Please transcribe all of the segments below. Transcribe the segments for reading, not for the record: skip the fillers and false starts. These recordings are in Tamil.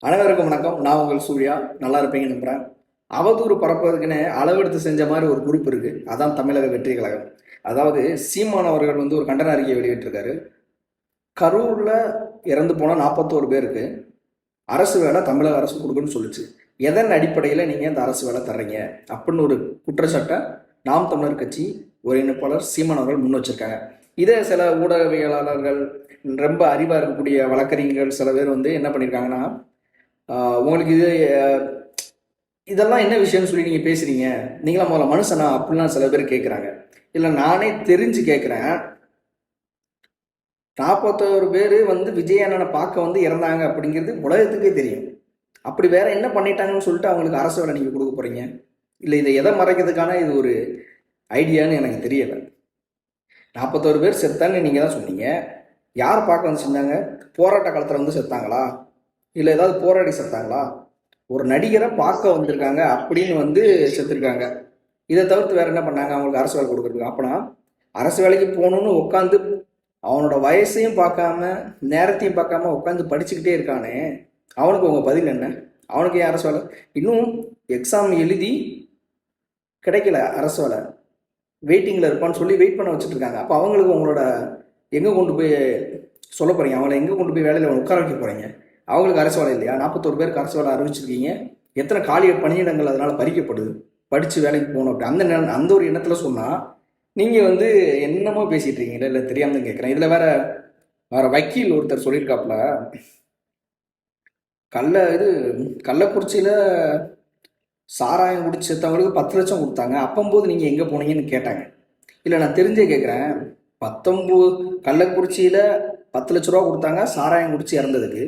அனைவருக்கும் வணக்கம். நான் உங்கள் சூர்யா. நல்லா இருப்பீங்க நம்புறேன். அவதூறு பரப்புறதுக்குன்னு அளவெடுத்து செஞ்ச மாதிரி ஒரு குரூப் இருக்கு. அதான் தமிழக வெற்றி கழகம். அதாவது சீமான் அவர்கள் ஒரு கண்டன அறிக்கை வெளியிட்டிருக்காரு. கரூர்ல இறந்து போன 41 பேருக்கு அரசு வேலை தமிழக அரசு கொடுக்குன்னு சொல்லிச்சு. எதன் அடிப்படையில் நீங்க இந்த அரசு வேலை தர்றீங்க அப்படின்னு ஒரு குற்றச்சாட்டை நாம் தமிழர் கட்சி ஒருங்கிணைப்பாளர் சீமான் அவர்கள் முன் வச்சிருக்காங்க. இதே சில ஊடகவியலாளர்கள், ரொம்ப அறிவா இருக்கக்கூடிய வழக்கறிஞர்கள் சில பேர் என்ன பண்ணியிருக்காங்கன்னா, உங்களுக்கு இதெல்லாம் என்ன விஷயம்னு சொல்லி நீங்கள் பேசுகிறீங்க, நீங்களாம் முதல்ல மனுஷனா அப்படிலாம் சில பேர் கேட்குறாங்க. இல்லை, நானே தெரிஞ்சு கேட்குறேன். 41 பேர் விஜய் அண்ணனை பார்க்க இறந்தாங்க அப்படிங்கிறது உலகத்துக்கே தெரியும். அப்படி வேற என்ன பண்ணிட்டாங்கன்னு சொல்லிட்டு அவங்களுக்கு அரசு வேலை நீங்கள் கொடுக்க போகிறீங்க? இல்லை, இதை எதை மறைக்கிறதுக்கான இது ஒரு ஐடியான்னு எனக்கு தெரியலை. 41 பேர் செத்தான்னு நீங்கள் தான் சொன்னீங்க. யார் பார்க்க செஞ்சாங்க? போராட்ட காலத்தில் செத்தாங்களா, இல்லை ஏதாவது போராடி செத்தாங்களா? ஒரு நடிகரை பார்க்க வந்திருக்காங்க அப்படின்னு செத்துருக்காங்க. இதை தவிர்த்து வேற என்ன பண்ணாங்க? அவங்களுக்கு அரசு வேலை கொடுக்குறதுக்கு. அப்பனா அரசு வேலைக்கு போகணும்னு உட்காந்து அவனோட வயசையும் பார்க்காம நேரத்தையும் பார்க்காம உட்காந்து படிச்சுக்கிட்டே இருக்கானே, அவனுக்கு உங்க பதில் என்ன? அவனுக்கு ஏன் அரசு வேலை? இன்னும் எக்ஸாம் எழுதி கிடைக்கல அரசு வேலை, வெயிட்டிங்கில் இருப்பான்னு சொல்லி வெயிட் பண்ண வச்சுட்டு இருக்காங்க. அப்போ அவங்களுக்கு உங்களோட எங்கே கொண்டு போய் சொல்ல போறீங்க? அவங்கள எங்கே கொண்டு போய் வேலையில் உட்கார வைக்க போறீங்க? அவங்களுக்கு அரசு வேலை இல்லையா? 41 பேருக்கு அரசு வேலை அறிவிச்சிருக்கீங்க. எத்தனை காலி பணியிடங்கள் அதனால பறிக்கப்படுது? படித்து வேலைக்கு போகணும் அப்படி அந்த ஒரு எண்ணத்துல சொன்னால் நீங்கள் என்னமோ பேசிட்டு இருக்கீங்க. இல்லை தெரியாமல் கேட்குறேன். இதில் வேற வக்கீல் ஒருத்தர் சொல்லியிருக்காப்புல, கள்ளக்குறிச்சியில் சாராயம் குடிச்சு செத்தவங்களுக்கு 10 லட்சம் கொடுத்தாங்க, அப்பம்போது நீங்கள் எங்கே போனீங்கன்னு கேட்டாங்க. இல்லை, நான் தெரிஞ்சே கேட்குறேன். 19 கள்ளக்குறிச்சியில் 10 லட்ச ரூபா கொடுத்தாங்க சாராயம் குடிச்சு இறந்ததுக்கு.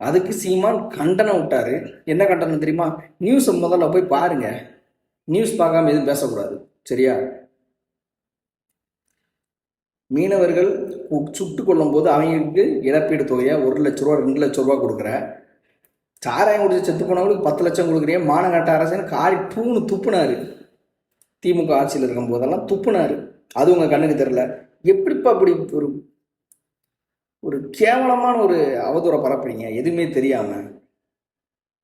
அதுக்கு சீமான் கண்டனம் விட்டாரு. என்ன கண்டனம் தெரியுமா? நியூஸை முதல்ல போய் பாருங்க. நியூஸ் பார்க்காம எதுவும் பேசக்கூடாது, சரியா? மீனவர்கள் சுட்டு கொள்ளும் போது அவங்களுக்கு இழப்பீடு தொகையா 1 லட்ச ரூபா 2 லட்ச ரூபா கொடுக்குற, சாராயம் குடிச்சு செத்து போனவங்களுக்கு 10 லட்சம் கொடுக்குறீங்க. மானங்கட்ட அரசுன்னு காரி பூன்னு துப்புனாரு. திமுக ஆட்சியில் இருக்கும் போதெல்லாம் துப்புனாரு. அது உங்க கண்ணுக்கு தெரியல. எப்படிப்பா அப்படி ஒரு கேவலமான ஒரு அவதூறை பரப்புறீங்க எதுவுமே தெரியாம?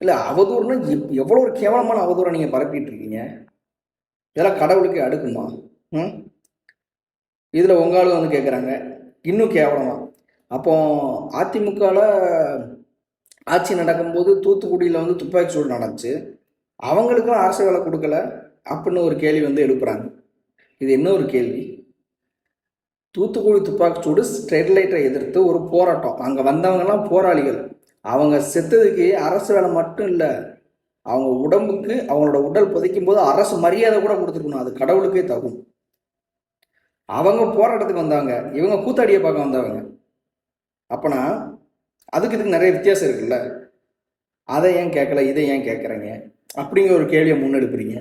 இல்லை, அவதூறுனா எவ்வளோ ஒரு கேவலமான அவதூறை நீங்கள் பரப்பிட்டு இருக்கீங்க. இதெல்லாம் கடவுளுக்கு அடுக்குமா? இதில் உங்களும் கேட்குறாங்க இன்னும் கேவலமா. அப்போ அதிமுகவில் ஆட்சி நடக்கும்போது தூத்துக்குடியில் துப்பாக்கி சூடு நடந்துச்சு, அவங்களுக்கும் அரசு வேலை கொடுக்கல அப்படின்னு ஒரு கேள்வி எழுப்புறாங்க. இது என்ன ஒரு கேள்வி? தூத்துக்குடி துப்பாக்கிச்சூடு ஸ்டெர்லைட்டை எதிர்த்து ஒரு போராட்டம். அங்கே வந்தவங்கெல்லாம் போராளிகள். அவங்க செத்ததுக்கு அரசு வேலை மட்டும் இல்லை, அவங்க உடம்புக்கு அவங்களோட உடல் புதைக்கும் போது அரசு மரியாதை கூட கொடுத்துருக்கணும். அது கடவுளுக்கே தகும். அவங்க போராட்டத்துக்கு வந்தாங்க, இவங்க கூத்தாடியை பார்க்க வந்தவங்க. அப்பனா அதுக்கு இதுக்கு நிறைய வித்தியாசம் இருக்குல்ல. அதை ஏன் கேட்கல, இதை ஏன் கேட்குறீங்க அப்படிங்கிற ஒரு கேள்வியை முன்னெடுக்கிறீங்க.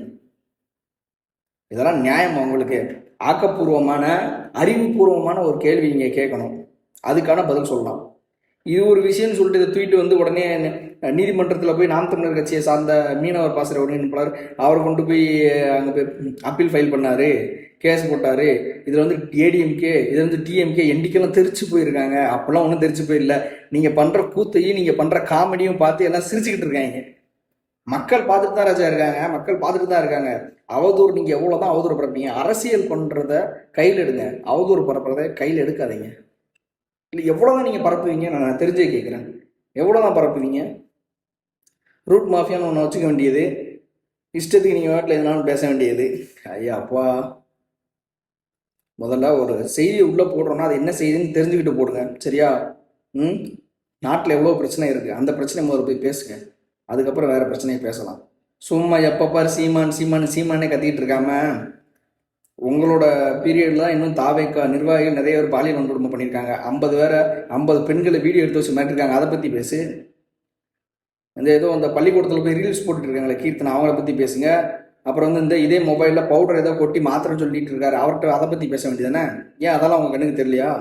இதெல்லாம் நியாயம்? அவங்களுக்கு ஆக்கப்பூர்வமான அறிவுபூர்வமான ஒரு கேள்வி நீங்கள் கேட்கணும், அதுக்கான பதில் சொல்லலாம். இது ஒரு விஷயம்னு சொல்லிட்டு இதை தூக்கிட்டு உடனே நீதிமன்றத்தில் போய் நாம் தமிழர் கட்சியை சார்ந்த மீனவர் பாசறை ஒருங்கிணைப்பாளர் அவர் கொண்டு போய் அங்கே போய் அப்பீல் ஃபைல் பண்ணாரு, கேஸ் போட்டாரு. இதில் ஏடிஎம்கே, இது டிஎம்கே, என்டிக்கெல்லாம் தெரிச்சு போயிருக்காங்க. அப்பெல்லாம் ஒன்றும் தெரிச்சு போயிடல. நீங்கள் பண்ணுற கூத்தையும் நீங்கள் பண்ணுற காமெடியும் பார்த்து எல்லாம் சிரிச்சுக்கிட்டு இருக்காங்க. மக்கள் பார்த்துட்டு தான் ராஜா இருக்காங்க, மக்கள் பார்த்துட்டு தான் இருக்காங்க. அவதூறு நீங்கள் எவ்வளோதான் அவதூறு பரப்பீங்க? அரசியல் பண்ணுறத கையில் எடுங்க, அவதூறு பரப்புறத கையில் எடுக்காதீங்க. இல்லை, எவ்வளோதான் நீங்கள் பரப்புவீங்க? நான் தெரிஞ்சே கேட்குறேன். எவ்வளோதான் பரப்புவீங்க? ரூட் மாஃபியான்னு ஒன்று வச்சுக்க வேண்டியது, இஷ்டத்துக்கு நீங்கள் வீட்டில் எதுனாலும் பேச வேண்டியது. ஐயா அப்பா, முதல்ல ஒரு செய்தியை உள்ளே போடுறோன்னா அது என்ன செய்தின்னு தெரிஞ்சுக்கிட்டு போடுங்க, சரியா? நாட்டில் எவ்வளோ பிரச்சனை இருக்குது, அந்த பிரச்சனை முதல்ல போய் பேசுங்க. அதுக்கப்புறம் வேற பிரச்சனையை பேசலாம். சும்மா எப்போ பாரு சீமான் சீமான் சீமானே கத்திக்கிட்டு இருக்காம, உங்களோட பீரியட்ல தான் இன்னும் தாவேக்கா நிர்வாகிகள் நிறைய பேர் பாலியல் வன்கொடுமை பண்ணியிருக்காங்க. 50 பெண்களை வீடியோ எடுத்து வச்சு மாட்டிருக்காங்க. அதை பற்றி பேசு. ஏதோ அந்த பள்ளிக்கூடத்தில் போய் ரீல்ஸ் போட்டுட்டு இருக்காங்களே கீர்த்தனை, அவங்கள பற்றி பேசுங்க. அப்புறம் இதே மொபைலில் பவுடர் ஏதோ கொட்டி மாத்திரை சொல்லிட்டு இருக்காரு, அவர்கிட்ட அதை பற்றி பேச வேண்டியதானே? ஏன் அதெல்லாம் உங்க கண்ணுக்கு தெரியலையா?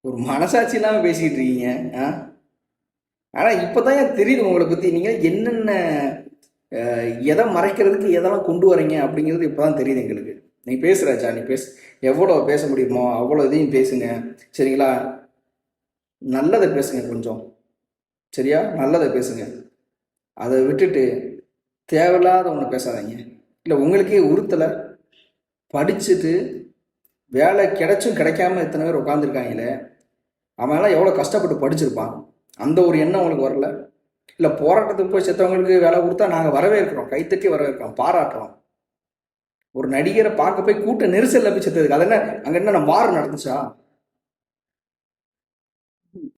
ஒரு மனசாட்சி இல்லாமல் பேசிக்கிட்டு இருக்கீங்க. ஆனால் இப்போ தான் தெரியுது உங்களை பற்றி. நீங்கள் என்னென்ன எதை மறைக்கிறதுக்கு எதெல்லாம் கொண்டு வரீங்க அப்படிங்கிறது இப்போ தான் தெரியுது எங்களுக்கு. நீ பேசுகிறாச்சா, நீ எவ்வளோ பேச முடியுமோ அவ்வளோ இதையும் பேசுங்க, சரிங்களா? நல்லதை பேசுங்க கொஞ்சம். சரியா? நல்லதை பேசுங்க. அதை விட்டுட்டு தேவையில்லாத ஒன்று பேசாதீங்க. இல்லை உங்களுக்கே உறுத்தலை, படிச்சுட்டு வேலை கிடைச்சும் கிடைக்காம இத்தனை பேர் உட்காந்துருக்காங்களே, அவன்லாம் எவ்வளோ கஷ்டப்பட்டு படிச்சிருப்பான். அந்த ஒரு எண்ணம் உங்களுக்கு வரல? இல்லை போராட்டத்துக்கு போய் செத்தவங்களுக்கு வேலை கொடுத்தா நாங்கள் வரவேற்கிறோம், கைத்தட்டி வரவேற்கிறோம், பாராட்டுறோம். ஒரு நடிகரை பார்க்க போய் கூட்ட நெரிசலில் போய் செத்ததுக்கு அது என்ன, அங்கே என்ன வார் நடந்துச்சா?